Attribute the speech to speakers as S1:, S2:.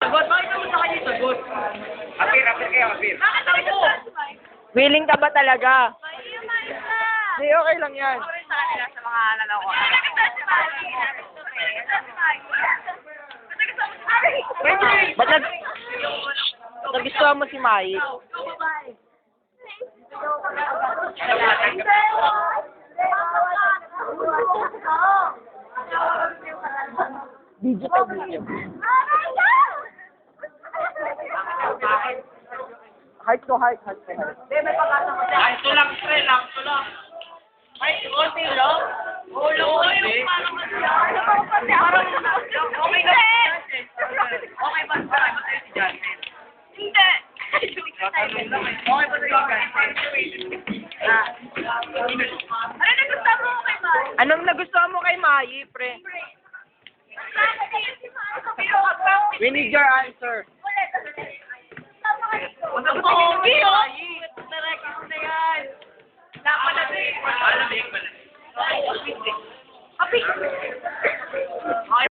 S1: sagot? Bakit naman sa kanya sagot? Apir kayo, apir.
S2: Bakit ako?
S3: Willing ka ba talaga? Hindi, okay lang yan.
S2: Ako rin sa kanila sa mga lalawa.
S3: Ba't nagustuhan mo si Mai? Video to video. Heart to heart, heart to heart.
S1: Ay, ito lang, tre lang, ito lang. Ay, konti lang. Ulo, konti. Okay na. Okay ba? Si Justin.
S2: Hindi.
S1: Okay ba sa'yo,
S2: Ano nagustuhan mo kay Mar?
S3: Anong nagustuhan mo kay Mai, pre? We need your answer.
S2: Ang pogi, oh! Narekis na yan. Napalabig.
S1: Ano ba yung pala?
S2: Kapit.